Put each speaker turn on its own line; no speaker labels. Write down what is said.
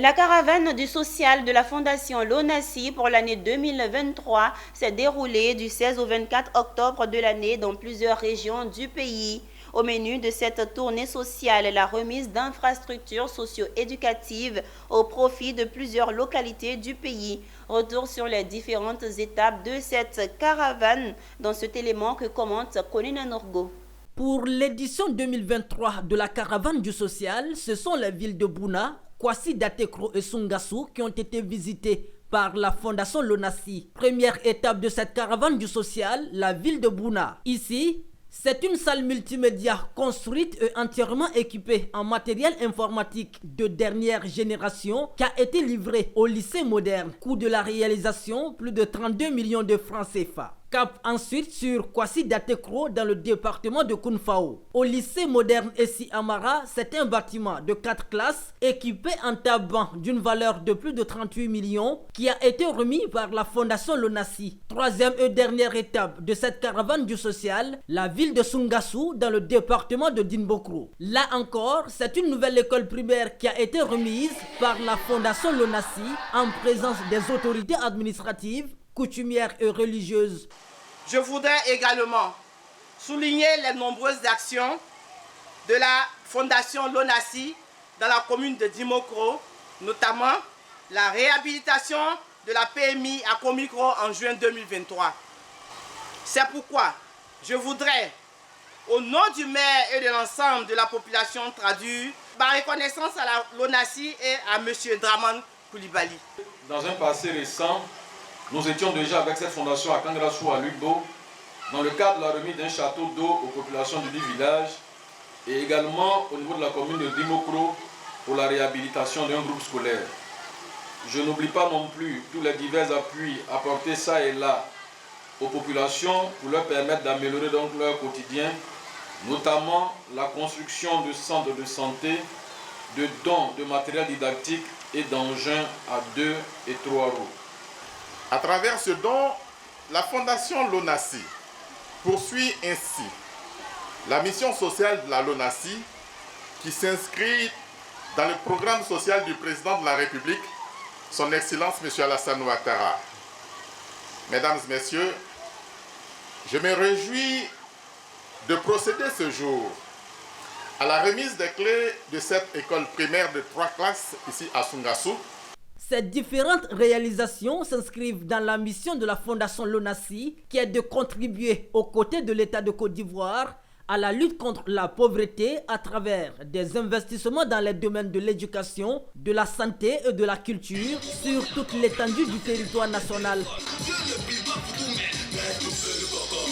La caravane du social de la Fondation Lonasi pour l'année 2023 s'est déroulée du 16 au 24 octobre de l'année dans plusieurs régions du pays. Au menu de cette tournée sociale, la remise d'infrastructures socio-éducatives au profit de plusieurs localités du pays. Retour sur les différentes étapes de cette caravane dans cet élément que commente Konina Norgo.
Pour l'édition 2023 de la caravane du social, ce sont les villes de Bouna, Kwasi Datekro et Sungassou qui ont été visitées par la Fondation Lonasi. Première étape de cette caravane du social, la ville de Bouna. Ici, c'est une salle multimédia construite et entièrement équipée en matériel informatique de dernière génération qui a été livrée au lycée moderne. Coût de la réalisation, plus de 32 millions de francs CFA. Cap ensuite sur Kwasi Datekro dans le département de Kounfao. Au lycée moderne Essi Amara, c'est un bâtiment de 4 classes équipé en taban d'une valeur de plus de 38 millions qui a été remis par la Fondation Lonasi. Troisième et dernière étape de cette caravane du social, la ville de Sungassou dans le département de Dinbokro. Là encore, c'est une nouvelle école primaire qui a été remise par la Fondation Lonasi en présence des autorités administratives, coutumières et religieuses.
Je voudrais également souligner les nombreuses actions de la Fondation Lonasi dans la commune de Dimokro, notamment la réhabilitation de la PMI à Komikro en juin 2023. C'est pourquoi je voudrais, au nom du maire et de l'ensemble de la population, traduire ma reconnaissance à la Lonasi et à M. Draman Koulibaly.
Dans un passé récent, nous étions déjà avec cette fondation à Kangrassou, à Lugbo, dans le cadre de la remise d'un château d'eau aux populations du village et également au niveau de la commune de Dimokro pour la réhabilitation d'un groupe scolaire. Je n'oublie pas non plus tous les divers appuis apportés ça et là aux populations pour leur permettre d'améliorer donc leur quotidien, notamment la construction de centres de santé, de dons de matériel didactique et d'engins à 2 et 3 roues.
À travers ce don, la Fondation Lonasi poursuit ainsi la mission sociale de la Lonasi qui s'inscrit dans le programme social du président de la République, son Excellence M. Alassane Ouattara. Mesdames et messieurs, je me réjouis de procéder ce jour à la remise des clés de cette école primaire de 3 classes ici à Sungassou.
Ces différentes réalisations s'inscrivent dans la mission de la Fondation Lonasi qui est de contribuer aux côtés de l'État de Côte d'Ivoire à la lutte contre la pauvreté à travers des investissements dans les domaines de l'éducation, de la santé et de la culture sur toute l'étendue du territoire national.